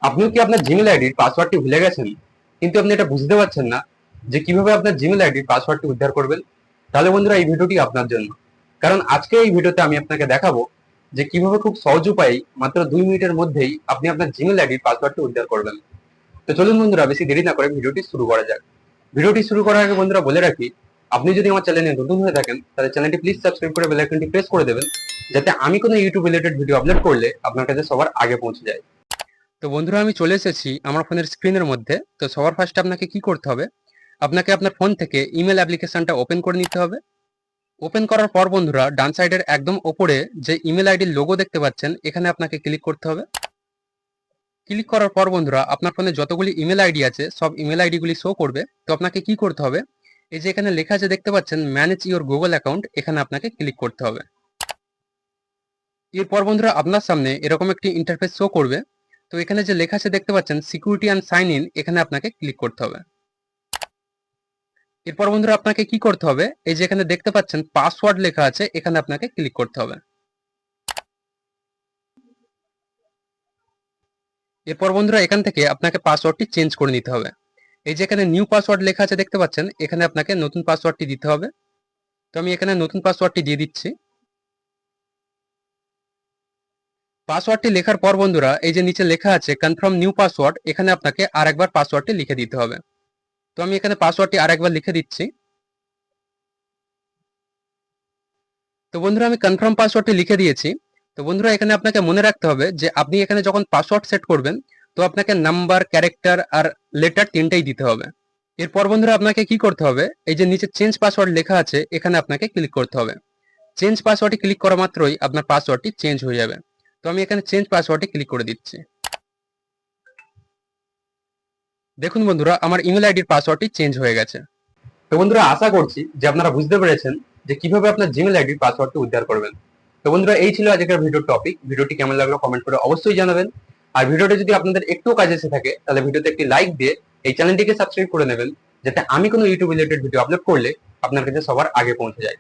আপনিও কি আপনার জিমেল আইডির পাসওয়ার্ডটি ভুলে গেছেন, কিন্তু আপনি এটা বুঝতে পারছেন না যে কিভাবে আপনার জিমেল আইডির পাসওয়ার্ডটি উদ্ধার করবেন? তাহলে বন্ধুরা এই ভিডিওটি আপনার জন্য। কারণ আজকে এই ভিডিওতে আমি আপনাকে দেখাবো যে কিভাবে খুব সহজ উপায়ে মাত্র 2 মিনিটের মধ্যেই আপনি আপনার জিমেল আইডির পাসওয়ার্ডটি উদ্ধার করবেন। তো চলুন বন্ধুরা, বেশি দেরি না করে ভিডিওটি শুরু করা যাক। ভিডিওটি শুরু করার আগে বন্ধুরা বলে রাখি, আপনি যদি আমার চ্যানেলে নতুন হয়ে থাকেন তাহলে চ্যানেলটি প্লিজ সাবস্ক্রাইব করে বেল আইকনটি প্রেস করে দেবেন, যাতে আমি কোনো ইউটিউব রিলেটেড ভিডিও আপলোড করলে আপনার কাছে সবার আগে পৌঁছে যায়। তো বন্ধুরা, আমি চলে এসেছি আমার ফোনের স্ক্রিনের মধ্যে। তো সবার ফার্স্টে আপনাকে কি করতে হবে, আপনাকে আপনার ফোন থেকে ইমেল অ্যাপ্লিকেশনটা ওপেন করে নিতে হবে। ওপেন করার পর বন্ধুরা, ডান সাইডের একদম ওপরে যে ইমেল আইডির লোগো দেখতে পাচ্ছেন, এখানে আপনাকে ক্লিক করতে হবে। ক্লিক করার পর বন্ধুরা, আপনার ফোনে যতগুলি ইমেল আইডি আছে সব ইমেল আইডিগুলি শো করবে। তো আপনাকে কি করতে হবে, এই যে এখানে লেখা আছে দেখতে পাচ্ছেন ম্যানেজ ইওর গুগল অ্যাকাউন্ট, এখানে আপনাকে ক্লিক করতে হবে। এরপর বন্ধুরা, আপনার সামনে এরকম একটি ইন্টারফেস শো করবে। তো এখানে যে লেখা আছে দেখতে পাচ্ছেন সিকিউরিটি অ্যান্ড সাইন ইন, এখানে আপনাকে ক্লিক করতে হবে। এরপর বন্ধুরা, আপনাকে কি করতে হবে, এই যে এখানে দেখতে পাচ্ছেন পাসওয়ার্ড লেখা আছে, এখানে আপনাকে ক্লিক করতে হবে। এরপর বন্ধুরা, এখান থেকে আপনাকে পাসওয়ার্ডটি চেঞ্জ করে নিতে হবে। এই যে এখানে নিউ পাসওয়ার্ড লেখা আছে দেখতে পাচ্ছেন, এখানে আপনাকে নতুন পাসওয়ার্ডটি দিতে হবে। তো আমি এখানে নতুন পাসওয়ার্ডটি দিয়ে দিচ্ছি। পাসওয়ার্ডটি লেখার পর বন্ধুরা, এই যে নিচে লেখা আছে কনফার্ম নিউ পাসওয়ার্ড, এখানে আপনাকে আরেকবার পাসওয়ার্ডটি লিখে দিতে হবে। তো আমি এখানে পাসওয়ার্ডটি আরেকবার লিখে দিচ্ছি। তো বন্ধুরা, আমি কনফার্ম পাসওয়ার্ডটি লিখে দিয়েছি। তো বন্ধুরা, এখানে আপনাকে মনে রাখতে হবে যে আপনি এখানে যখন পাসওয়ার্ড সেট করবেন, তো আপনাকে নাম্বার, ক্যারেক্টার আর লেটার তিনটাই দিতে হবে। এরপর বন্ধুরা, আপনাকে কি করতে হবে, এই যে নিচে চেঞ্জ পাসওয়ার্ড লেখা আছে, এখানে আপনাকে ক্লিক করতে হবে। চেঞ্জ পাসওয়ার্ডে ক্লিক করা মাত্রই আপনার পাসওয়ার্ডটি চেঞ্জ হয়ে যাবে। তো আমি এখানে চেঞ্জ পাসওয়ার্ডে ক্লিক করে দিচ্ছি। দেখুন বন্ধুরা, আমার ইমেল আইডির পাসওয়ার্ডটি চেঞ্জ হয়ে গেছে। তো বন্ধুরা, আশা করছি যে আপনারা বুঝতে পেরেছেন যে কিভাবে আপনার জিমেল আইডির পাসওয়ার্ডটি উদ্ধার করবেন। তো বন্ধুরা, এই ছিল আজকের ভিডিওর টপিক। ভিডিওটি কেমন লাগলো কমেন্ট করে অবশ্যই জানাবেন। আর ভিডিওটি যদি আপনাদের একটু কাজে এসে থাকে তাহলে ভিডিওতে একটি লাইক দিয়ে এই চ্যানেলটিকে সাবস্ক্রাইব করে নেবেন, যাতে আমি কোনো ইউটিউব রিলেটেড ভিডিও আপলোড করলে আপনার কাছে সবার আগে পৌঁছে যায়।